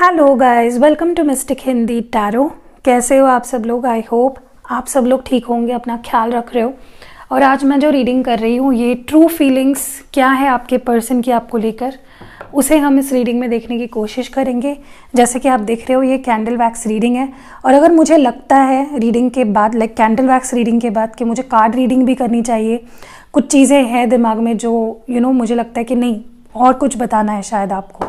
Hello guys, welcome to mystic Hindi tarot. कैसे हो आप सब लोग? आई होप आप सब लोग ठीक होंगे, अपना ख्याल रख रहे हो। और आज मैं जो रीडिंग कर रही हूँ, ये ट्रू फीलिंग्स क्या है आपके पर्सन की आपको लेकर, उसे हम इस रीडिंग में देखने की कोशिश करेंगे। जैसे कि आप देख रहे हो, ये कैंडल वैक्स रीडिंग है। और अगर मुझे लगता है रीडिंग के बाद, लाइक कैंडल वैक्स रीडिंग के बाद, कि मुझे कार्ड रीडिंग भी करनी चाहिए, कुछ चीज़ें हैं दिमाग में जो मुझे लगता है कि नहीं और कुछ बताना है शायद आपको,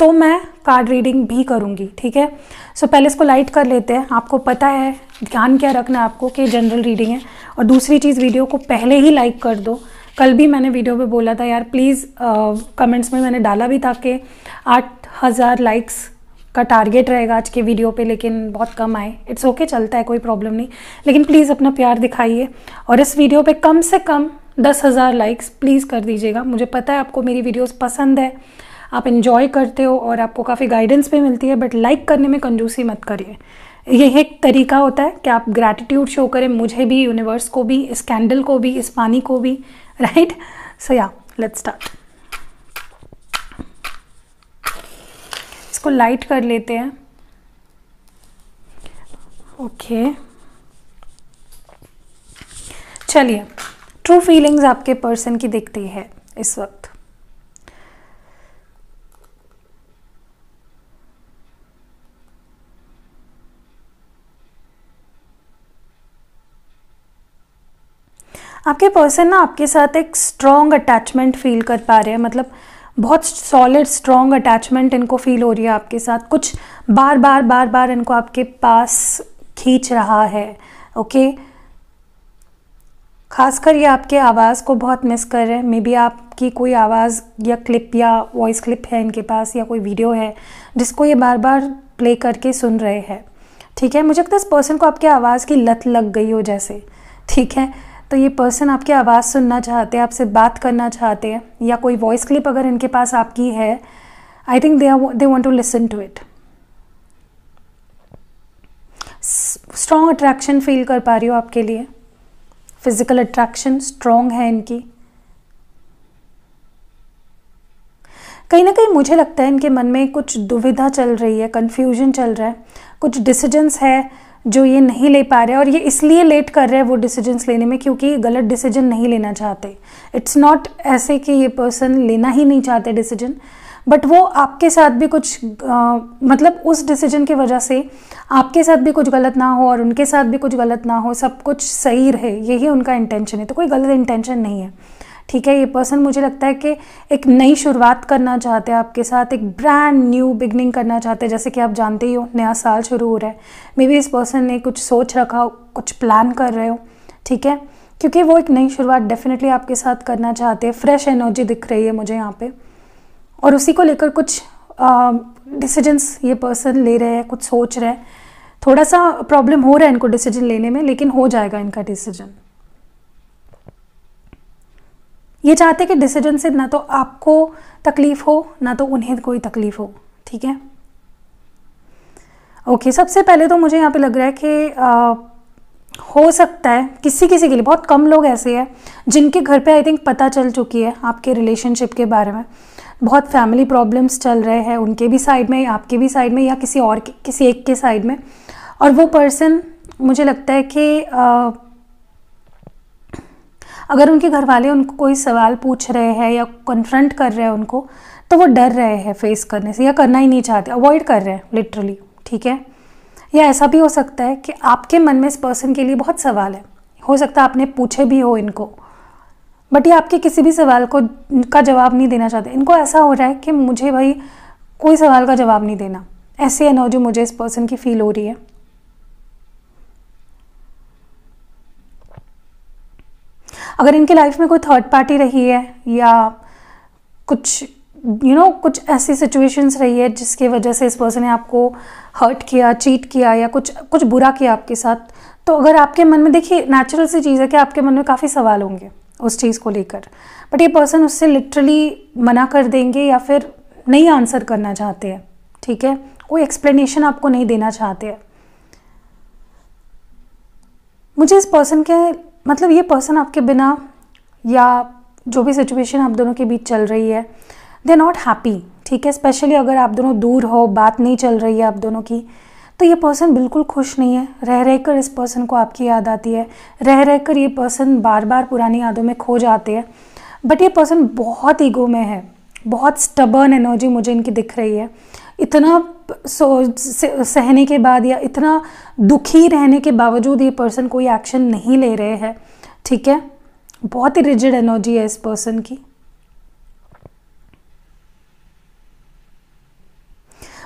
तो मैं कार्ड रीडिंग भी करूँगी। ठीक है। सो पहले इसको लाइट कर लेते हैं। आपको पता है ध्यान क्या रखना है आपको कि जनरल रीडिंग है। और दूसरी चीज़, वीडियो को पहले ही लाइक कर दो। कल भी मैंने वीडियो पे बोला था यार प्लीज़, कमेंट्स में मैंने डाला भी था कि 8000 लाइक्स का टारगेट रहेगा आज के वीडियो पे, लेकिन बहुत कम आए। इट्स ओके, चलता है, कोई प्रॉब्लम नहीं। लेकिन प्लीज़ अपना प्यार दिखाइए और इस वीडियो पे कम से कम 10,000 लाइक्स प्लीज़ कर दीजिएगा। मुझे पता है आपको मेरी वीडियोस पसंद है, आप इन्जॉय करते हो और आपको काफ़ी गाइडेंस भी मिलती है, बट लाइक करने में कंजूसी मत करिए। यह एक तरीका होता है कि आप ग्रैटिट्यूड शो करें, मुझे भी, यूनिवर्स को भी, इस कैंडल को भी, इस पानी को भी, राइट। सो या लेट्स स्टार्ट। इसको लाइट कर लेते हैं। ओके, चलिए ट्रू फीलिंग्स आपके पर्सन की दिखती है इस वक्त। आपके पर्सन ना आपके साथ एक स्ट्रॉन्ग अटैचमेंट फील कर पा रहे हैं, मतलब बहुत सॉलिड स्ट्रॉन्ग अटैचमेंट इनको फील हो रही है आपके साथ। कुछ बार बार इनको आपके पास खींच रहा है। ओके, खासकर ये आपके आवाज़ को बहुत मिस कर रहे हैं। मे बी आपकी कोई आवाज़ या क्लिप या वॉइस क्लिप है इनके पास, या कोई वीडियो है जिसको ये बार बार प्ले करके सुन रहे हैं। ठीक है, मुझे लगता है इस पर्सन को आपकी आवाज़ की लत लग गई हो जैसे। ठीक है, तो ये पर्सन आपकी आवाज़ सुनना चाहते हैं, आपसे बात करना चाहते हैं, या कोई वॉइस क्लिप अगर इनके पास आपकी है, I think they want to listen to it. Strong attraction feel कर पा रही हो आपके लिए, फिजिकल अट्रैक्शन स्ट्रॉन्ग है इनकी। कहीं ना कहीं मुझे लगता है इनके मन में कुछ दुविधा चल रही है, कन्फ्यूजन चल रहा है, कुछ डिसीजंस है जो ये नहीं ले पा रहे हैं। और ये इसलिए लेट कर रहे हैं वो डिसीजंस लेने में क्योंकि गलत डिसीजन नहीं लेना चाहते। इट्स नॉट ऐसे कि ये पर्सन लेना ही नहीं चाहते डिसीजन, बट वो आपके साथ भी कुछ मतलब उस डिसीजन की वजह से आपके साथ भी कुछ गलत ना हो और उनके साथ भी कुछ गलत ना हो, सब कुछ सही रहे, यही उनका इंटेंशन है। तो कोई गलत इंटेंशन नहीं है। ठीक है, ये पर्सन मुझे लगता है कि एक नई शुरुआत करना चाहते हैं आपके साथ, एक ब्रांड न्यू बिगनिंग करना चाहते हैं। जैसे कि आप जानते ही हो, नया साल शुरू हो रहा है। मे बी इस पर्सन ने कुछ सोच रखा हो, कुछ प्लान कर रहे हो। ठीक है, क्योंकि वो एक नई शुरुआत डेफिनेटली आपके साथ करना चाहते हैं। फ्रेश एनर्जी दिख रही है मुझे यहाँ पे, और उसी को लेकर कुछ डिसीजंस ये पर्सन ले रहे हैं, कुछ सोच रहे हैं। थोड़ा सा प्रॉब्लम हो रहा है इनको डिसीजन लेने में, लेकिन हो जाएगा इनका डिसीजन। ये चाहते कि डिसीजन से ना तो आपको तकलीफ हो ना तो उन्हें कोई तकलीफ हो। ठीक है, ओके। सबसे पहले तो मुझे यहाँ पे लग रहा है कि हो सकता है किसी के लिए, बहुत कम लोग ऐसे हैं जिनके घर पे आई थिंक पता चल चुकी है आपके रिलेशनशिप के बारे में। बहुत फैमिली प्रॉब्लम्स चल रहे हैं उनके भी साइड में, आपके भी साइड में, या किसी एक के साइड में। और वो पर्सन मुझे लगता है कि अगर उनके घर वाले उनको कोई सवाल पूछ रहे हैं या कन्फ्रंट कर रहे हैं उनको, तो वो डर रहे हैं फेस करने से, या करना ही नहीं चाहते, अवॉइड कर रहे हैं लिटरली। ठीक है, या ऐसा भी हो सकता है कि आपके मन में इस पर्सन के लिए बहुत सवाल है, हो सकता है आपने पूछे भी हो इनको, बट ये आपके किसी भी सवाल का जवाब नहीं देना चाहते। इनको ऐसा हो रहा है कि मुझे भाई कोई सवाल का जवाब नहीं देना, ऐसी एनर्जी मुझे इस पर्सन की फील हो रही है। अगर इनकी लाइफ में कोई थर्ड पार्टी रही है, या कुछ कुछ ऐसी सिचुएशंस रही है जिसकी वजह से इस पर्सन ने आपको हर्ट किया, चीट किया, या कुछ बुरा किया आपके साथ, तो अगर आपके मन में, देखिए नेचुरल सी चीज़ है कि आपके मन में काफ़ी सवाल होंगे उस चीज़ को लेकर, बट ये पर्सन उससे लिटरली मना कर देंगे या फिर नहीं आंसर करना चाहते हैं। ठीक है, कोई एक्सप्लेनेशन आपको नहीं देना चाहते हैं। मुझे इस पर्सन के, मतलब ये पर्सन आपके बिना, या जो भी सिचुएशन आप दोनों के बीच चल रही है, दे आर नॉट हैप्पी। ठीक है। स्पेशली अगर आप दोनों दूर हो, बात नहीं चल रही है आप दोनों की, तो ये पर्सन बिल्कुल खुश नहीं है। रह रह कर इस पर्सन को आपकी याद आती है, रह रह कर ये पर्सन बार बार पुरानी यादों में खो जाते हैं। बट ये पर्सन बहुत ईगो में है, बहुत स्टबर्न एनर्जी मुझे इनकी दिख रही है। इतना सहने के बाद या इतना दुखी रहने के बावजूद ये पर्सन कोई एक्शन नहीं ले रहे हैं, ठीक है। बहुत ही रिजिड एनर्जी है इस पर्सन की।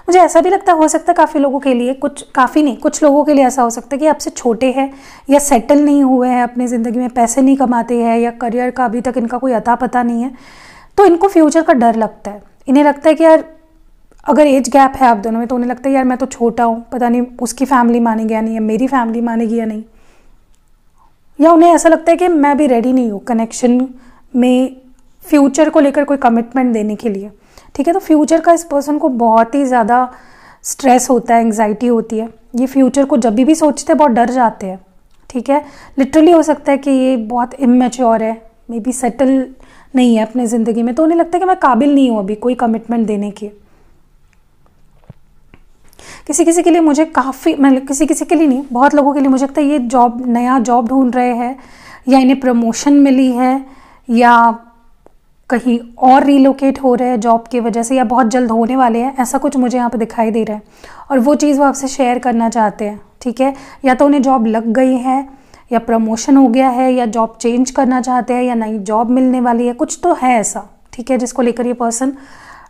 मुझे ऐसा भी लगता हो सकता है काफ़ी लोगों के लिए, कुछ लोगों के लिए ऐसा हो सकता है कि आपसे छोटे हैं या सेटल नहीं हुए हैं अपनी ज़िंदगी में, पैसे नहीं कमाते हैं या करियर का अभी तक इनका कोई अता पता नहीं है, तो इनको फ्यूचर का डर लगता है। इन्हें लगता है कि यार अगर एज गैप है आप दोनों में तो उन्हें लगता है यार मैं तो छोटा हूँ, पता नहीं उसकी फैमिली मानेगी या नहीं, या मेरी फैमिली मानेगी या नहीं, या उन्हें ऐसा लगता है कि मैं भी रेडी नहीं हूँ कनेक्शन में, फ्यूचर को लेकर कोई कमिटमेंट देने के लिए, ठीक है। तो फ्यूचर का इस पर्सन को बहुत ही ज़्यादा स्ट्रेस होता है, एंग्जाइटी होती है। ये फ्यूचर को जब भी सोचते हैं बहुत डर जाते हैं, ठीक है। लिटरली हो सकता है कि ये बहुत इमेच्योर है, मे बी सेटल नहीं है अपने ज़िंदगी में, तो उन्हें लगता है कि मैं काबिल नहीं हूँ अभी कोई कमिटमेंट देने की। किसी किसी के लिए मुझे मतलब किसी के लिए नहीं, बहुत लोगों के लिए मुझे लगता है ये नया जॉब ढूंढ रहे हैं, या इन्हें प्रमोशन मिली है, या कहीं और रिलोकेट हो रहे हैं जॉब की वजह से, या बहुत जल्द होने वाले हैं, ऐसा कुछ मुझे यहाँ पे दिखाई दे रहा है। और वो चीज़ वो आपसे शेयर करना चाहते हैं, ठीक है। या तो उन्हें जॉब लग गई है, या प्रमोशन हो गया है, या जॉब चेंज करना चाहते हैं, या नई जॉब मिलने वाली है, कुछ तो है ऐसा, ठीक है, जिसको लेकर ये पर्सन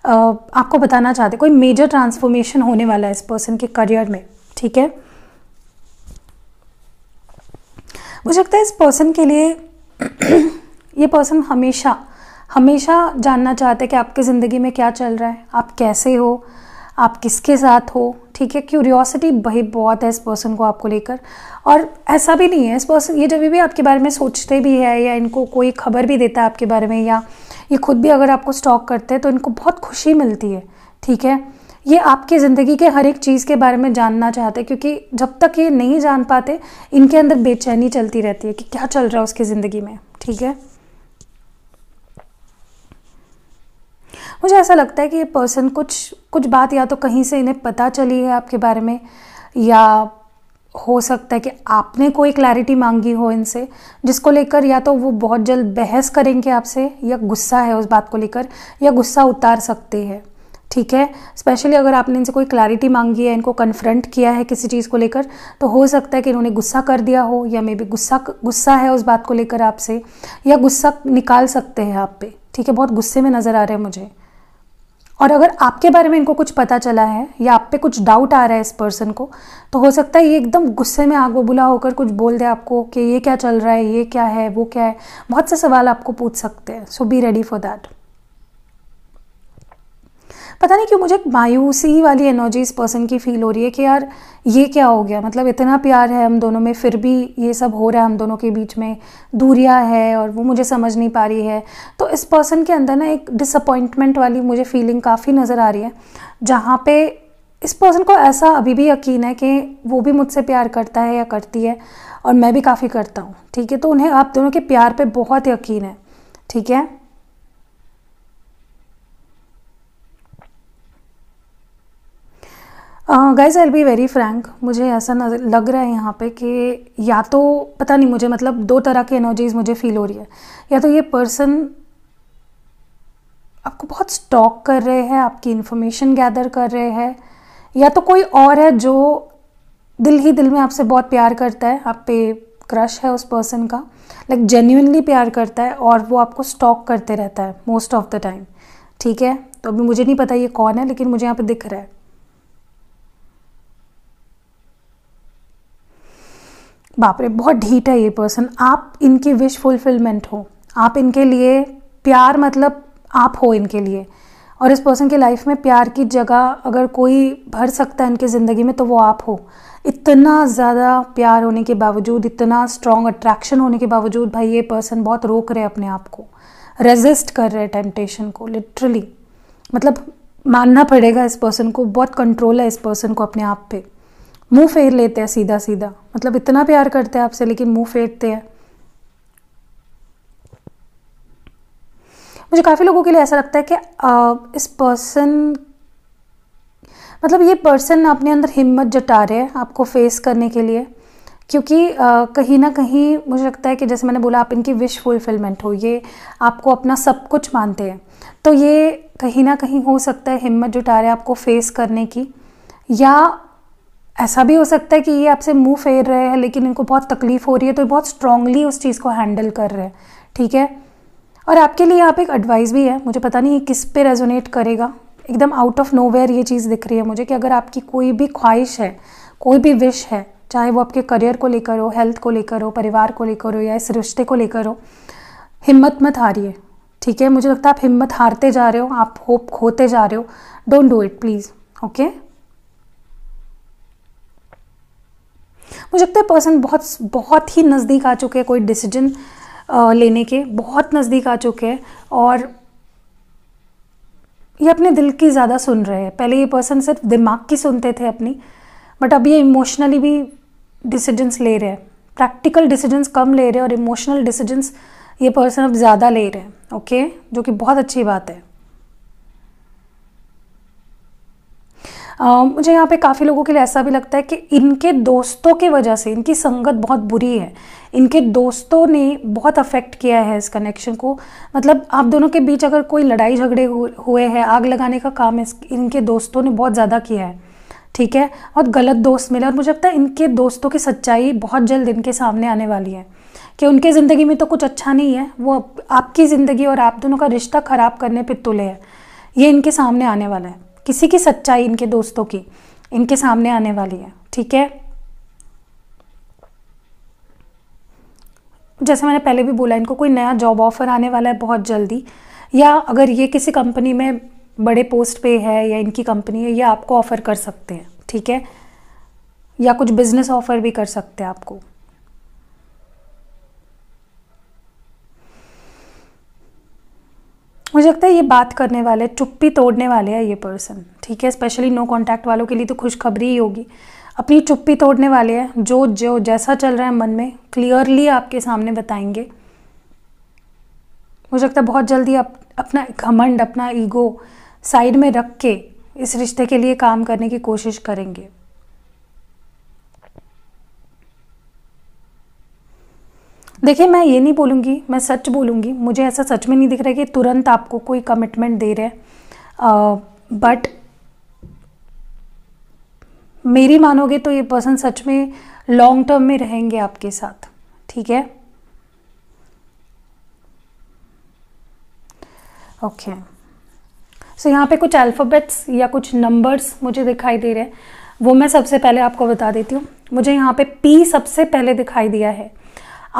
आपको बताना चाहते हैं। कोई मेजर ट्रांसफॉर्मेशन होने वाला है इस पर्सन के करियर में, ठीक है। मुझे लगता है इस पर्सन के लिए ये पर्सन हमेशा जानना चाहते हैं कि आपकी ज़िंदगी में क्या चल रहा है, आप कैसे हो, आप किसके साथ हो, ठीक है। क्यूरियोसिटी भाई बहुत है इस पर्सन को आपको लेकर। और ऐसा भी नहीं है इस पर्सन, ये जब भी आपके बारे में सोचते भी है, या इनको कोई खबर भी देता है आपके बारे में, या ये खुद भी अगर आपको स्टॉक करते हैं, तो इनको बहुत खुशी मिलती है, ठीक है। ये आपकी ज़िंदगी के हर एक चीज़ के बारे में जानना चाहते हैं, क्योंकि जब तक ये नहीं जान पाते इनके अंदर बेचैनी चलती रहती है कि क्या चल रहा है उसकी ज़िंदगी में, ठीक है। मुझे ऐसा लगता है कि ये पर्सन कुछ बात या तो कहीं से इन्हें पता चली है आपके बारे में, या हो सकता है कि आपने कोई क्लैरिटी मांगी हो इनसे, जिसको लेकर या तो वो बहुत जल्द बहस करेंगे आपसे, या गुस्सा है उस बात को लेकर, या गुस्सा उतार सकते हैं, ठीक है। स्पेशली अगर आपने इनसे कोई क्लैरिटी मांगी है, इनको कन्फ्रंट किया है किसी चीज़ को लेकर, तो हो सकता है कि इन्होंने गुस्सा कर दिया हो, या मे बी गुस्सा है उस बात को लेकर आपसे, या गुस्सा निकाल सकते हैं आप पे, ठीक है। बहुत गुस्से में नज़र आ रहे हैं मुझे। और अगर आपके बारे में इनको कुछ पता चला है, या आप पे कुछ डाउट आ रहा है इस पर्सन को, तो हो सकता है ये एकदम गुस्से में आग बबूला होकर कुछ बोल दे आपको कि ये क्या चल रहा है, ये क्या है, वो क्या है। बहुत से सवाल आपको पूछ सकते हैं, सो बी रेडी फॉर दैट। पता नहीं क्यों मुझे मायूसी वाली एनर्जी इस पर्सन की फील हो रही है कि यार ये क्या हो गया, मतलब इतना प्यार है हम दोनों में, फिर भी ये सब हो रहा है हम दोनों के बीच में, दूरियां है और वो मुझे समझ नहीं पा रही है। तो इस पर्सन के अंदर ना एक डिसअपॉइंटमेंट वाली मुझे फीलिंग काफ़ी नज़र आ रही है, जहाँ पे इस पर्सन को ऐसा अभी भी यकीन है कि वो भी मुझसे प्यार करता है या करती है, और मैं भी काफ़ी करता हूँ, ठीक है। तो उन्हें आप दोनों के प्यार पे बहुत यकीन है, ठीक है। Guys I will be very Frank, मुझे ऐसा लग रहा है यहाँ पे कि या तो पता नहीं मुझे, मतलब दो तरह की एनर्जीज मुझे फील हो रही है। या तो ये पर्सन आपको बहुत स्टॉक कर रहे हैं, आपकी इन्फॉर्मेशन गैदर कर रहे हैं, या तो कोई और है जो दिल ही दिल में आपसे बहुत प्यार करता है, आप पे क्रश है उस पर्सन का, लाइक जेन्युइनली प्यार करता है, और वो आपको स्टॉक करते रहता है मोस्ट ऑफ द टाइम, ठीक है। तो अभी मुझे नहीं पता ये कौन है, लेकिन मुझे यहाँ पे दिख रहा है। बाप रे, बहुत ढीठ है ये पर्सन। आप इनकी विश फुलफिलमेंट हो, आप इनके लिए प्यार, मतलब आप हो इनके लिए। और इस पर्सन की लाइफ में प्यार की जगह अगर कोई भर सकता है इनकी ज़िंदगी में, तो वो आप हो। इतना ज़्यादा प्यार होने के बावजूद, इतना स्ट्रॉन्ग अट्रैक्शन होने के बावजूद, भाई ये पर्सन बहुत रोक रहे हैं अपने आप को, रेजिस्ट कर रहे हैं टेम्पटेशन को, लिटरली। मतलब मानना पड़ेगा इस पर्सन को, बहुत कंट्रोल है इस पर्सन को अपने आप पे। मुंह फेर लेते हैं सीधा सीधा, मतलब इतना प्यार करते हैं आपसे लेकिन मुंह फेरते हैं। मुझे काफ़ी लोगों के लिए ऐसा लगता है कि इस पर्सन, मतलब ये पर्सन अपने अंदर हिम्मत जुटा रहे हैं आपको फेस करने के लिए, क्योंकि कहीं ना कहीं मुझे लगता है कि जैसे मैंने बोला, आप इनकी विश फुलफिलमेंट हो, ये आपको अपना सब कुछ मानते हैं, तो ये कहीं ना कहीं हो सकता है हिम्मत जुटा रहे हैं आपको फेस करने की। या ऐसा भी हो सकता है कि ये आपसे मुंह फेर रहे हैं लेकिन इनको बहुत तकलीफ हो रही है, तो ये बहुत स्ट्रांगली उस चीज़ को हैंडल कर रहे हैं, ठीक है। और आपके लिए यहाँ पे एक एडवाइस भी है, मुझे पता नहीं ये किस पे रेजोनेट करेगा, एकदम आउट ऑफ नोवेयर ये चीज़ दिख रही है मुझे, कि अगर आपकी कोई भी ख्वाहिश है, कोई भी विश है, चाहे वो आपके करियर को लेकर हो, हेल्थ को लेकर हो, परिवार को लेकर हो, या इस रिश्ते को लेकर हो, हिम्मत मत हारिए, ठीक है। मुझे लगता है आप हिम्मत हारते जा रहे हो, आप होप खोते जा रहे हो। Don't do it please, okay. मुझे लगता है पर्सन बहुत ही नज़दीक आ चुके हैं कोई डिसीजन लेने के, बहुत नज़दीक आ चुके हैं, और ये अपने दिल की ज़्यादा सुन रहे हैं। पहले ये पर्सन सिर्फ दिमाग की सुनते थे अपनी, बट अब ये इमोशनली भी डिसीजंस ले रहे हैं, प्रैक्टिकल डिसीजंस कम ले रहे हैं और इमोशनल डिसीजंस ये पर्सन अब ज़्यादा ले रहे हैं, ओके, जो कि बहुत अच्छी बात है। मुझे यहाँ पे काफ़ी लोगों के लिए ऐसा भी लगता है कि इनके दोस्तों की वजह से, इनकी संगत बहुत बुरी है, इनके दोस्तों ने बहुत अफेक्ट किया है इस कनेक्शन को। मतलब आप दोनों के बीच अगर कोई लड़ाई झगड़े हुए हैं, आग लगाने का काम इनके दोस्तों ने बहुत ज़्यादा किया है, ठीक है। और गलत दोस्त मिले, और मुझे लगता है इनके दोस्तों की सच्चाई बहुत जल्द इनके सामने आने वाली है, कि उनके ज़िंदगी में तो कुछ अच्छा नहीं है, वो आपकी ज़िंदगी और आप दोनों का रिश्ता ख़राब करने पे तुले हैं। ये इनके सामने आने वाला है, किसी की सच्चाई इनके दोस्तों की इनके सामने आने वाली है, ठीक है। जैसे मैंने पहले भी बोला, इनको कोई नया जॉब ऑफर आने वाला है बहुत जल्दी, या अगर ये किसी कंपनी में बड़े पोस्ट पे है या इनकी कंपनी है, ये आपको ऑफ़र कर सकते हैं, ठीक है, या कुछ बिजनेस ऑफ़र भी कर सकते हैं आपको। मुझे लगता है ये बात करने वाले, चुप्पी तोड़ने वाले हैं ये पर्सन, ठीक है। स्पेशली नो कांटेक्ट वालों के लिए तो खुशखबरी ही होगी, अपनी चुप्पी तोड़ने वाले हैं, जो जैसा चल रहा है मन में क्लियरली आपके सामने बताएंगे। मुझे लगता है बहुत जल्दी आप अपना घमंड, अपना ईगो साइड में रख के इस रिश्ते के लिए काम करने की कोशिश करेंगे। देखिए, मैं ये नहीं बोलूँगी, मैं सच बोलूँगी, मुझे ऐसा सच में नहीं दिख रहा है कि तुरंत आपको कोई कमिटमेंट दे रहे हैं, बट मेरी मानोगे तो ये पर्सन सच में लॉन्ग टर्म में रहेंगे आपके साथ, ठीक है। ओके, सो यहाँ पे कुछ अल्फ़ाबेट्स या कुछ नंबर्स मुझे दिखाई दे रहे हैं, वो मैं सबसे पहले आपको बता देती हूँ। मुझे यहाँ पे P सबसे पहले दिखाई दिया है,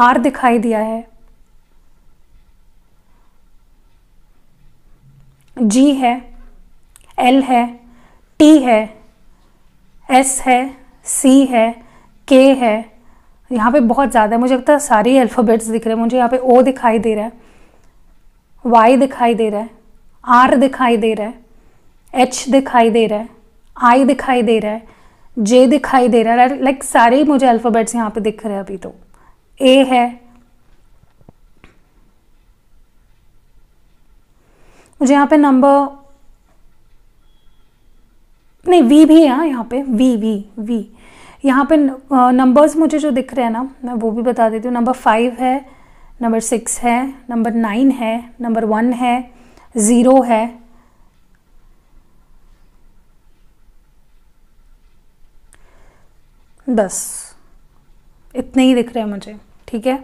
R दिखाई दिया है, G है, L है, T है, S है, C है, K है, यहाँ पे बहुत ज़्यादा है, मुझे लगता है सारे अल्फ़ाबेट्स दिख रहे हैं। मुझे यहाँ पे O दिखाई दे रहा है, Y दिखाई दे रहा है, R दिखाई दे रहा है, H दिखाई दे रहा है, I दिखाई दे रहा है, J दिखाई दे रहा है, लाइक सारे ही मुझे अल्फ़ाबेट्स यहाँ पे दिख रहे हैं अभी तो। A है, मुझे यहाँ पे नंबर नहीं, V भी है यहाँ पे, V यहाँ पे नंबर्स मुझे जो दिख रहे हैं ना, मैं वो भी बता देती हूँ। नंबर 5 है, नंबर 6 है, नंबर 9 है, नंबर 1 है, 0 है, बस इतने ही दिख रहे हैं मुझे, ठीक है।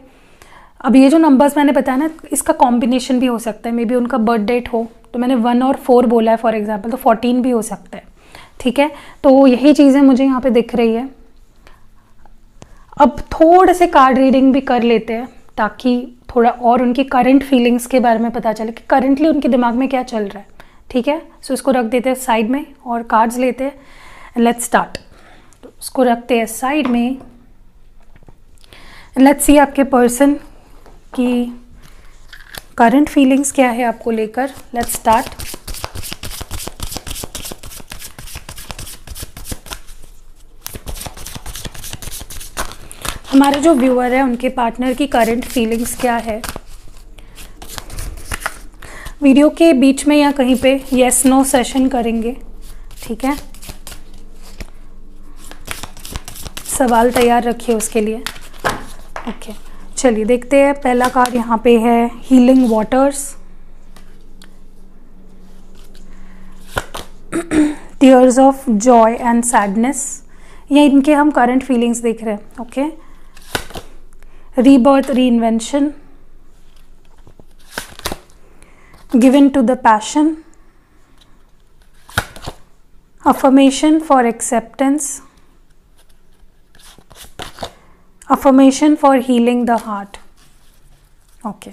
अब ये जो नंबर्स मैंने बताया ना, इसका कॉम्बिनेशन भी हो सकता है, मे बी उनका बर्थ डेट हो, तो मैंने 1 और 4 बोला है फॉर एग्जांपल, तो 14 भी हो सकता है, ठीक है। तो यही चीज़ें मुझे यहाँ पे दिख रही है। अब थोड़े से कार्ड रीडिंग भी कर लेते हैं, ताकि थोड़ा और उनकी करंट फीलिंग्स के बारे में पता चले कि करंटली उनके दिमाग में क्या चल रहा है, ठीक है। सो इसको रख देते हैं साइड में और कार्ड्स लेते हैं, एंड लेट्स स्टार्ट। तो इसको रखते हैं साइड में, एंड लेट्स सी आपके पर्सन की करंट फीलिंग्स क्या है आपको लेकर। Let's start. हमारे जो व्यूअर है उनके पार्टनर की करंट फीलिंग्स क्या है। वीडियो के बीच में या कहीं पे येस नो सेशन करेंगे, ठीक है। सवाल तैयार रखिए उसके लिए। ओके चलिए देखते हैं। पहला कार्ड यहाँ पे है healing waters, tears of joy and sadness, ये इनके हम करंट फीलिंग्स देख रहे हैं। Okay, rebirth, reinvention, given to the passion, affirmation for acceptance, affirmation for healing the heart. Okay,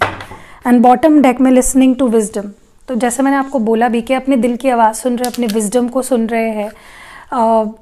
and bottom deck में लिसनिंग टू विजडम। तो जैसे मैंने आपको बोला भी कि अपने दिल की आवाज़ सुन रहे हैं, अपने विजडम को सुन रहे हैं,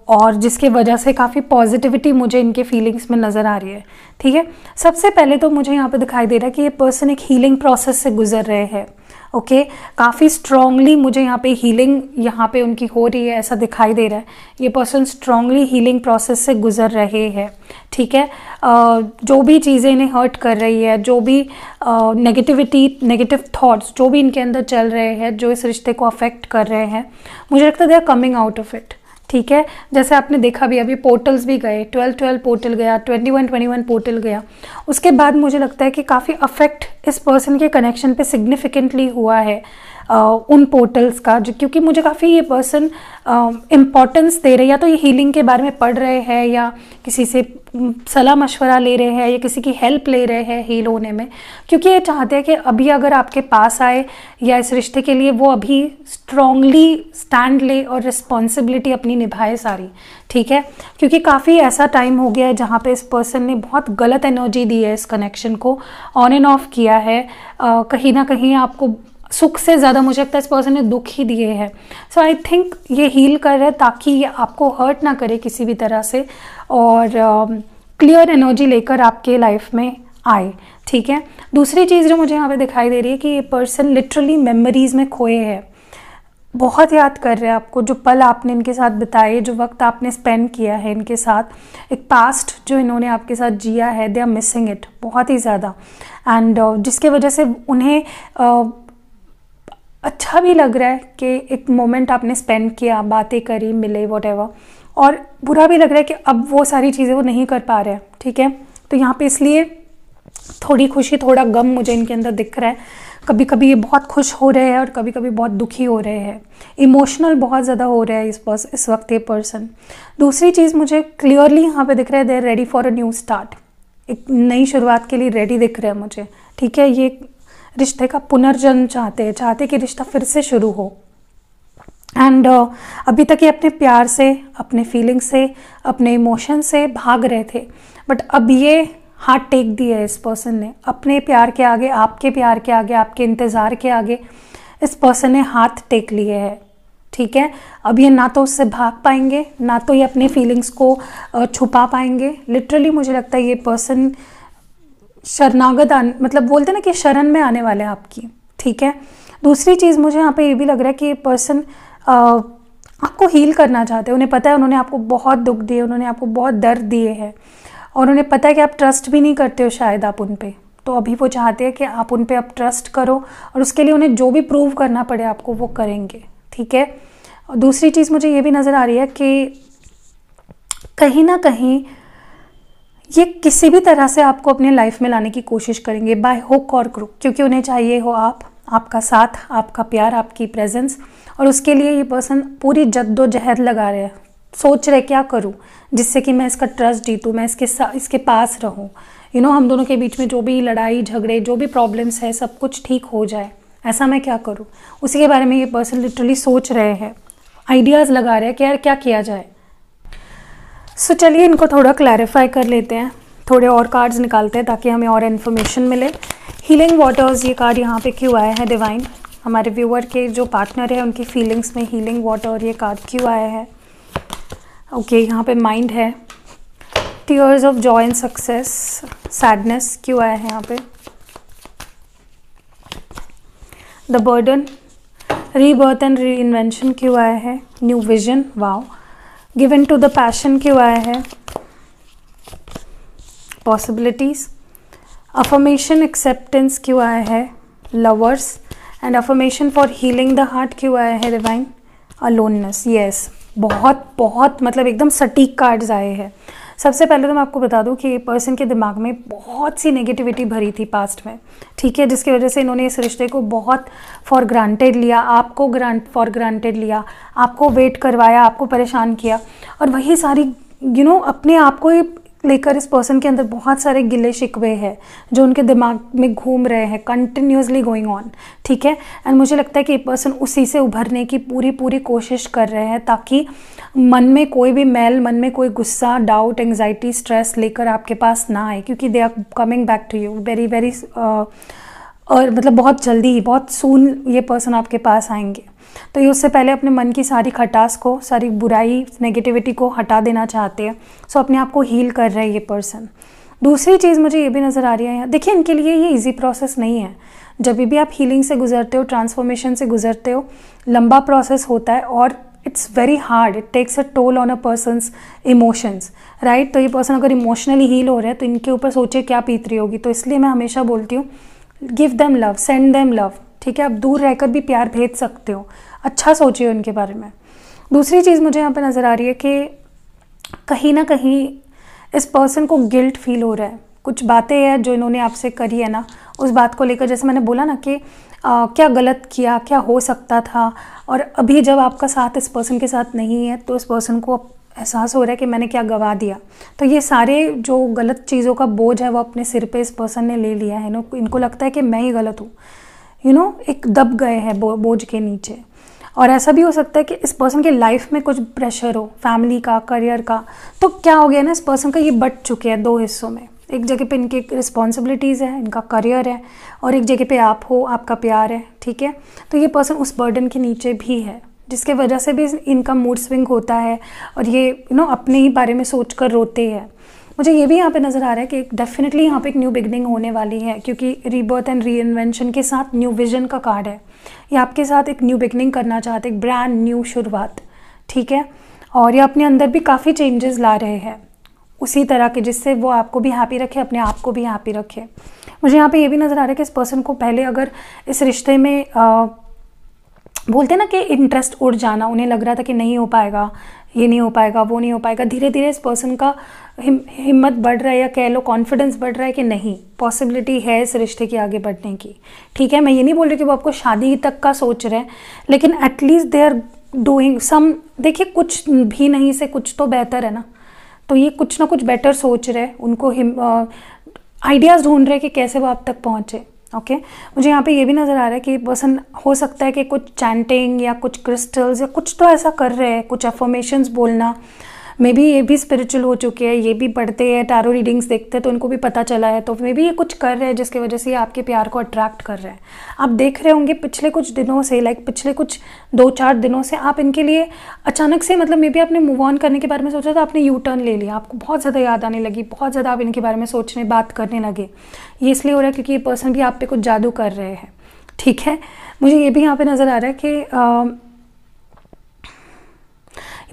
और जिसके वजह से काफ़ी पॉजिटिविटी मुझे इनके फीलिंग्स में नज़र आ रही है, ठीक है। सबसे पहले तो मुझे यहाँ पे दिखाई दे रहा है कि ये पर्सन एक हीलिंग प्रोसेस से गुजर रहे हैं। ओके, काफ़ी स्ट्रांगली मुझे यहाँ पे हीलिंग यहाँ पे उनकी हो रही है, ऐसा दिखाई दे रहा है। ये पर्सन स्ट्रांगली हीलिंग प्रोसेस से गुजर रहे हैं, ठीक है। जो भी चीज़ें इन्हें हर्ट कर रही है, जो भी नेगेटिविटी, नेगेटिव थॉट्स जो भी इनके अंदर चल रहे हैं, जो इस रिश्ते को अफेक्ट कर रहे हैं, मुझे लगता है they are coming out of it, ठीक है। जैसे आपने देखा भी, अभी पोर्टल्स भी गए, 12-12 पोर्टल गया, 21-21 पोर्टल गया। उसके बाद मुझे लगता है कि काफ़ी अफेक्ट इस पर्सन के कनेक्शन पे सिग्निफिकेंटली हुआ है उन पोर्टल्स का, जो क्योंकि मुझे काफ़ी ये पर्सन इम्पॉर्टेंस दे रहे हैं, या तो ये हीलिंग के बारे में पढ़ रहे हैं, या किसी से सलाह मशवरा ले रहे हैं, या किसी की हेल्प ले रहे हैं हील होने में, क्योंकि ये चाहते हैं कि अभी अगर आपके पास आए या इस रिश्ते के लिए वो अभी स्ट्रांगली स्टैंड ले और रिस्पॉन्सिबिलिटी अपनी निभाए सारी, ठीक है। क्योंकि काफ़ी ऐसा टाइम हो गया है जहाँ पे इस पर्सन ने बहुत गलत एनर्जी दी है, इस कनेक्शन को ऑन एंड ऑफ किया है। कहीं ना कहीं आपको सुख से ज़्यादा मुझे लगता है इस पर्सन ने दुख ही दिए हैं। सो आई थिंक ये हील कर रहे हैं ताकि ये आपको हर्ट ना करे किसी भी तरह से, और क्लियर एनर्जी लेकर आपके लाइफ में आए, ठीक है। दूसरी चीज़ जो मुझे यहाँ पे दिखाई दे रही है कि ये पर्सन लिटरली मेमोरीज़ में खोए हैं, बहुत याद कर रहे हैं आपको, जो पल आपने इनके साथ बिताए, जो वक्त आपने स्पेंड किया है इनके साथ, एक पास्ट जो इन्होंने आपके साथ जिया है, दे आर मिसिंग इट बहुत ही ज़्यादा। एंड जिसके वजह से उन्हें अच्छा भी लग रहा है कि एक मोमेंट आपने स्पेंड किया, बातें करी, मिले, व्हाटएवर, और बुरा भी लग रहा है कि अब वो सारी चीज़ें वो नहीं कर पा रहे हैं, ठीक है। तो यहाँ पे इसलिए थोड़ी खुशी थोड़ा गम मुझे इनके अंदर दिख रहा है। कभी कभी ये बहुत खुश हो रहे हैं और कभी कभी बहुत दुखी हो रहे हैं, इमोशनल बहुत ज़्यादा हो रहा है इस वक्त ये पर्सन। दूसरी चीज़ मुझे क्लियरली यहाँ पे दिख रहा है, they are ready for a new start, एक नई शुरुआत के लिए रेडी दिख रहा है मुझे, ठीक है। ये रिश्ते का पुनर्जन्म चाहते कि रिश्ता फिर से शुरू हो। एंड अभी तक ये अपने प्यार से, अपने फीलिंग से, अपने इमोशन से भाग रहे थे, बट अब ये हाथ टेक दिया है इस पर्सन ने अपने प्यार के आगे, आपके प्यार के आगे, आपके इंतज़ार के आगे इस पर्सन ने हाथ टेक लिए है, ठीक है। अब ये ना तो उससे भाग पाएंगे, ना तो ये अपने फीलिंग्स को छुपा पाएंगे। लिटरली मुझे लगता है ये पर्सन शरणागत मतलब बोलते ना कि शरण में आने वाले हैं आपकी, ठीक है। दूसरी चीज़ मुझे यहाँ पे ये भी लग रहा है कि ये पर्सन आपको हील करना चाहते हैं। उन्हें पता है उन्होंने आपको बहुत दुख दिए, उन्होंने आपको बहुत दर्द दिए हैं, और उन्हें पता है कि आप ट्रस्ट भी नहीं करते हो शायद आप उन पे। तो अभी वो चाहते हैं कि आप उन पे अब ट्रस्ट करो, और उसके लिए उन्हें जो भी प्रूव करना पड़े आपको वो करेंगे, ठीक है। और दूसरी चीज़ मुझे ये भी नज़र आ रही है कि कहीं ना कहीं ये किसी भी तरह से आपको अपने लाइफ में लाने की कोशिश करेंगे, बाय हुक और क्रुक, क्योंकि उन्हें चाहिए हो आप, आपका साथ, आपका प्यार, आपकी प्रेजेंस, और उसके लिए ये पर्सन पूरी जद्दोजहद लगा रहे हैं। सोच रहे क्या करूं जिससे कि मैं इसका ट्रस्ट जीतूं, मैं इसके पास रहूं, हम दोनों के बीच में जो भी लड़ाई झगड़े, जो भी प्रॉब्लम्स है, सब कुछ ठीक हो जाए, ऐसा मैं क्या करूं। उसी के बारे में ये पर्सन लिटरली सोच रहे हैं, आइडियाज़ लगा रहे हैं कि यार क्या किया जाए। सो चलिए इनको थोड़ा क्लैरिफाई कर लेते हैं, थोड़े और कार्ड्स निकालते हैं ताकि हमें और इन्फॉर्मेशन मिले। हीलिंग वाटर्स, ये कार्ड यहाँ पे क्यों आया है डिवाइन? हमारे व्यूअर के जो पार्टनर है उनकी फीलिंग्स में हीलिंग वाटर, ये कार्ड क्यों आया है? ओके, यहाँ पे माइंड है, tears of joy and success, sadness क्यों आया है यहाँ पे? The burden, rebirth and reinvention क्यों आया है? New vision, wow. Given to the passion क्यों आया है? पॉसिबिलिटीज, अफर्मेशन, एक्सेप्टेंस क्यों आया है? Lovers and affirmation for healing the heart क्यों आया है डिवाइन? अलोननेस, यस, बहुत बहुत मतलब एकदम सटीक कार्ड्स आए हैं। सबसे पहले तो मैं आपको बता दूं कि पर्सन के दिमाग में बहुत सी नेगेटिविटी भरी थी पास्ट में, ठीक है, जिसकी वजह से इन्होंने इस रिश्ते को बहुत फॉर ग्रांटेड लिया, आपको फॉर ग्रांटेड लिया, आपको वेट करवाया, आपको परेशान किया, और वही सारी अपने आप को लेकर इस पर्सन के अंदर बहुत सारे गिले शिकवे हैं जो उनके दिमाग में घूम रहे हैं, कंटिन्यूसली गोइंग ऑन, ठीक है। एंड मुझे लगता है कि ये पर्सन उसी से उभरने की पूरी कोशिश कर रहे हैं ताकि मन में कोई भी मैल, मन में कोई गुस्सा, डाउट, एंग्जाइटी, स्ट्रेस लेकर आपके पास ना आए, क्योंकि they are coming back to you very और मतलब बहुत जल्दी, बहुत सून ये पर्सन आपके पास आएंगे। तो ये उससे पहले अपने मन की सारी खटास को, सारी बुराई, नेगेटिविटी को हटा देना चाहते हैं। सो अपने आप को हील कर रहा है ये पर्सन। दूसरी चीज़ मुझे ये भी नज़र आ रही है, देखिए इनके लिए ये इजी प्रोसेस नहीं है। जब भी आप हीलिंग से गुजरते हो, ट्रांसफॉर्मेशन से गुजरते हो, लंबा प्रोसेस होता है और it's very hard, it takes a toll on a person's emotions, right. तो ये पर्सन अगर इमोशनली हील हो रहा है तो इनके ऊपर सोचिए क्या बीत रही होगी। तो इसलिए मैं हमेशा बोलती हूँ give them love, send them love, ठीक है। आप दूर रहकर भी प्यार भेज सकते हो, अच्छा सोचिए उनके बारे में। दूसरी चीज़ मुझे यहाँ पे नज़र आ रही है कि कहीं ना कहीं इस पर्सन को गिल्ट फील हो रहा है। कुछ बातें हैं जो इन्होंने आपसे करी है ना, उस बात को लेकर, जैसे मैंने बोला ना कि क्या गलत किया, क्या हो सकता था, और अभी जब आपका साथ इस पर्सन के साथ नहीं है तो इस पर्सन को एहसास हो रहा है कि मैंने क्या गवा दिया। तो ये सारे जो गलत चीज़ों का बोझ है वो अपने सिर पे इस पर्सन ने ले लिया है। इनको लगता है कि मैं ही गलत हूँ, एक दब गए हैं बोझ के नीचे। और ऐसा भी हो सकता है कि इस पर्सन के लाइफ में कुछ प्रेशर हो, फैमिली का, करियर का। तो क्या हो गया ना, इस पर्सन का ये बट चुके हैं दो हिस्सों में। एक जगह पे इनकी रिस्पॉन्सिबिलिटीज़ है, इनका करियर है, और एक जगह पे आप हो, आपका प्यार है, ठीक है। तो ये पर्सन उस बर्डन के नीचे भी है, जिसके वजह से भी इनका मूड स्विंग होता है और ये अपने ही बारे में सोच कर रोते हैं। मुझे ये भी यहाँ पे नज़र आ रहा है कि डेफिनेटली यहाँ पे एक न्यू बिगनिंग होने वाली है, क्योंकि रीबर्थ एंड री इन्वेंशन के साथ न्यू विजन का कार्ड है। ये आपके साथ एक न्यू बिगनिंग करना चाहते, एक ब्रांड न्यू शुरुआत, ठीक है। और ये अपने अंदर भी काफ़ी चेंजेस ला रहे हैं उसी तरह के, जिससे वो आपको भी हैप्पी रखे, अपने आप को भी हैप्पी रखे। मुझे यहाँ पे ये भी नज़र आ रहा है कि इस पर्सन को पहले अगर इस रिश्ते में बोलते हैं ना कि इंटरेस्ट उड़ जाना, उन्हें लग रहा था कि नहीं हो पाएगा, ये नहीं हो पाएगा, वो नहीं हो पाएगा, धीरे धीरे इस पर्सन का हिम्मत बढ़ रहा है, या कह लो कॉन्फिडेंस बढ़ रहा है कि नहीं, पॉसिबिलिटी है इस रिश्ते के आगे बढ़ने की, ठीक है। मैं ये नहीं बोल रही कि वो आपको शादी तक का सोच रहे हैं, लेकिन at least they are doing some. देखिए कुछ भी नहीं से कुछ तो बेहतर है ना, तो ये कुछ ना कुछ बेटर सोच रहे हैं, उनको आइडियाज़ ढूंढ रहे हैं कि कैसे वो आप तक पहुँचे, ओके। मुझे यहाँ पे ये भी नज़र आ रहा है कि पर्सन हो सकता है कि कुछ चैंटिंग या कुछ क्रिस्टल्स या कुछ तो ऐसा कर रहे हैं, कुछ अफर्मेशंस बोलना। मे बी ये भी स्पिरिचुअल हो चुके हैं, ये भी पढ़ते हैं, टैरो रीडिंग्स देखते हैं, तो इनको भी पता चला है। तो मे बी ये कुछ कर रहे हैं जिसकी वजह से ये आपके प्यार को अट्रैक्ट कर रहे हैं। आप देख रहे होंगे पिछले कुछ दिनों से, पिछले कुछ 2-4 दिनों से आप इनके लिए अचानक से, मतलब मे बी आपने मूव ऑन करने के बारे में सोचा था, आपने यू टर्न ले लिया, आपको बहुत ज़्यादा याद आने लगी, बहुत ज़्यादा आप इनके बारे में सोचने, बात करने लगे। ये इसलिए हो रहा है क्योंकि ये पर्सन भी आप पे कुछ जादू कर रहे हैं, ठीक है। मुझे ये भी यहाँ पे नज़र आ रहा है कि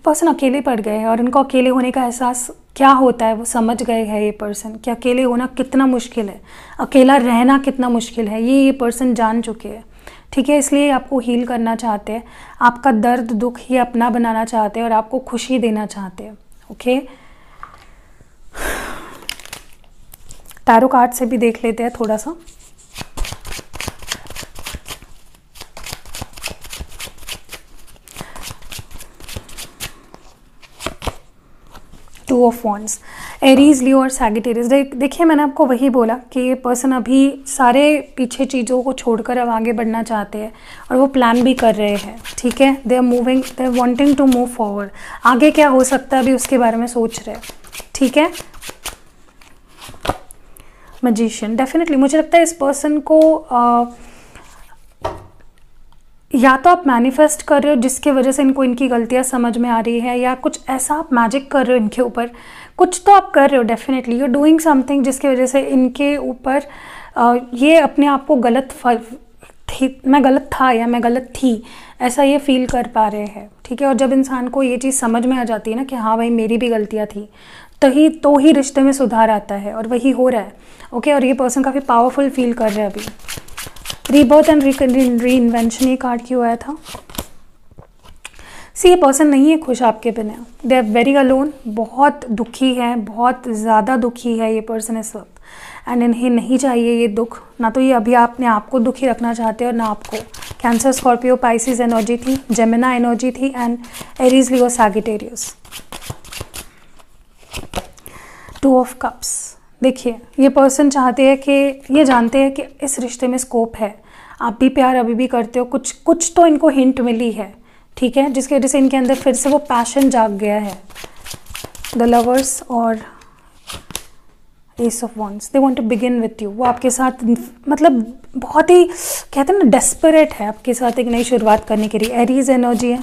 पर्सन अकेले पड़ गए हैं और इनको अकेले होने का एहसास क्या होता है वो समझ गए हैं ये पर्सन, कि अकेले होना कितना मुश्किल है, अकेला रहना कितना मुश्किल है, ये पर्सन जान चुके हैं, ठीक है। इसलिए आपको हील करना चाहते हैं, आपका दर्द दुख ये अपना बनाना चाहते हैं और आपको खुशी देना चाहते हैं, ओके। टैरो कार्ड से भी देख लेते हैं थोड़ा सा। टू ऑफ वॉन्ड्स, एरीज, लियो और सैजिटेरियस। देखिए मैंने आपको वही बोला कि ये पर्सन अभी सारे पीछे चीज़ों को छोड़कर अब आगे बढ़ना चाहते हैं और वो प्लान भी कर रहे हैं, ठीक है। They are moving, they are wanting to move forward. आगे क्या हो सकता है अभी उसके बारे में सोच रहे हैं, ठीक है। मैजिशियन, डेफिनेटली मुझे लगता है इस पर्सन को या तो आप मैनिफेस्ट कर रहे हो जिसके वजह से इनको इनकी गलतियां समझ में आ रही है, या कुछ ऐसा आप मैजिक कर रहे हो इनके ऊपर, कुछ तो आप कर रहे हो, definitely you are doing something जिसकी वजह से इनके ऊपर ये अपने आप को मैं गलत था या मैं गलत थी ऐसा ये फील कर पा रहे हैं, ठीक है। और जब इंसान को ये चीज़ समझ में आ जाती है ना कि हाँ भाई मेरी भी गलतियाँ थी, तो ही रिश्ते में सुधार आता है, और वही हो रहा है, ओके। और ये पर्सन काफ़ी पावरफुल फील कर रहे हैं अभी। रीबर्थ एंड री इन्वेंशन ये कार्ड क्यों आया था? ये पर्सन नहीं है खुश आपके बिना, दे आर वेरी अलोन, बहुत दुखी है, बहुत ज़्यादा दुखी है ये पर्सन इस वक्त, एंड इन्हें नहीं चाहिए ये दुख, ना तो ये अभी अपने आप को दुखी रखना चाहते और ना आपको। कैंसर, स्कॉर्पियो, पाइसिस एनर्जी थी, जेमिना एनर्जी थी, and Aries, Leo, Sagittarius. Two of cups. देखिए ये पर्सन चाहते हैं कि ये जानते हैं कि इस रिश्ते में स्कोप है, आप भी प्यार अभी भी करते हो, कुछ तो इनको हिंट मिली है, ठीक है, जिसकी वजह से इनके अंदर फिर से वो पैशन जाग गया है। द लवर्स और ace of wands, they want to begin with you. वो आपके साथ मतलब बहुत ही कहते हैं ना डेस्परेट है आपके साथ एक नई शुरुआत करने के लिए। एरीज एनर्जी है,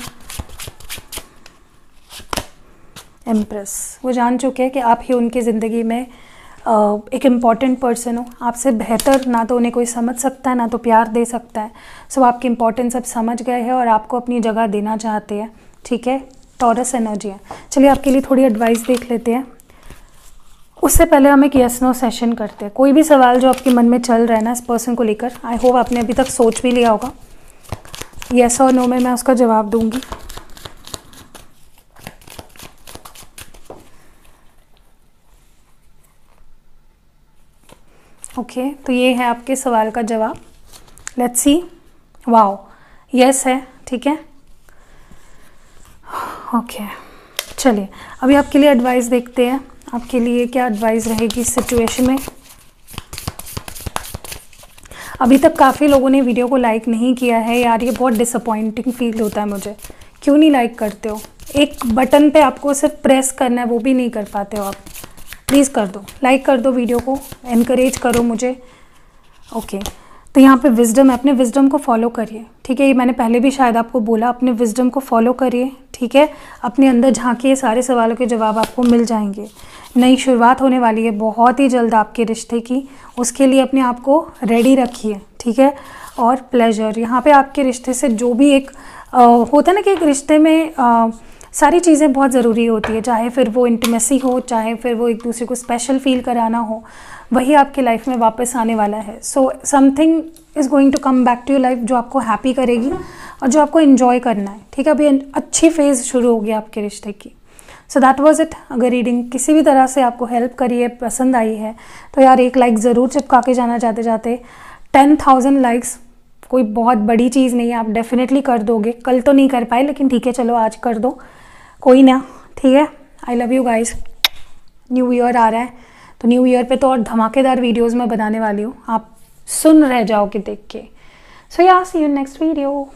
एम्प्रेस। वो जान चुके हैं कि आप ही उनकी ज़िंदगी में एक इम्पॉर्टेंट पर्सन हो, आपसे बेहतर ना तो उन्हें कोई समझ सकता है ना तो प्यार दे सकता है। सो आपकी इम्पोर्टेंस अब समझ गए हैं और आपको अपनी जगह देना चाहते हैं, ठीक है। टॉरस एनर्जी है। चलिए आपके लिए थोड़ी एडवाइस देख लेते हैं, उससे पहले हम एक यस नो सेशन करते हैं। कोई भी सवाल जो आपके मन में चल रहा है ना इस पर्सन को लेकर, आई होप आपने अभी तक सोच भी लिया होगा, यस और नो में मैं उसका जवाब दूंगी। ओके, तो ये है आपके सवाल का जवाब। Let's see. वाओ, यस है, ठीक है। ओके, चलिए अभी आपके लिए एडवाइस देखते हैं, आपके लिए क्या एडवाइस रहेगी इस सिचुएशन में। अभी तक काफ़ी लोगों ने वीडियो को लाइक नहीं किया है यार, ये बहुत डिसअपॉइंटिंग फील होता है मुझे। क्यों नहीं लाइक करते हो? एक बटन पे आपको सिर्फ प्रेस करना है, वो भी नहीं कर पाते हो आप। प्लीज़ कर दो, लाइक कर दो वीडियो को, एनकरेज करो मुझे। ओके, तो यहाँ पे विजडम है, अपने विजडम को फॉलो करिए, ठीक है। ये मैंने पहले भी शायद आपको बोला, अपने विजडम को फॉलो करिए, ठीक है। अपने अंदर झांकिए, सारे सवालों के जवाब आपको मिल जाएंगे। नई शुरुआत होने वाली है बहुत ही जल्द आपके रिश्ते की, उसके लिए अपने आप को रेडी रखिए, ठीक है। और प्लेजर, यहाँ पे आपके रिश्ते से जो भी एक होता है ना कि एक रिश्ते में सारी चीज़ें बहुत ज़रूरी होती है, चाहे फिर वो इंटीमेसी हो, चाहे फिर वो एक दूसरे को स्पेशल फील कराना हो, वही आपकी लाइफ में वापस आने वाला है। So something is going to come back to your life जो आपको हैप्पी करेगी और जो आपको इन्जॉय करना है, ठीक है। अभी अच्छी फेज़ शुरू होगी आपके रिश्ते की। So that was it. अगर रीडिंग किसी भी तरह से आपको हेल्प करी है, पसंद आई है, तो यार एक लाइक ज़रूर चिपका के जाना जाते जाते। 10,000 लाइक्स कोई बहुत बड़ी चीज़ नहीं है, आप डेफिनेटली कर दोगे। कल तो नहीं कर पाए लेकिन ठीक है, चलो आज कर दो, कोई ना, ठीक है। I love you guys. New year आ रहा है, तो न्यू ईयर पे तो और धमाकेदार वीडियोज़ मैं बनाने वाली हूँ, आप सुन रह जाओगे देख के। सो या सी यू नेक्स्ट वीडियो।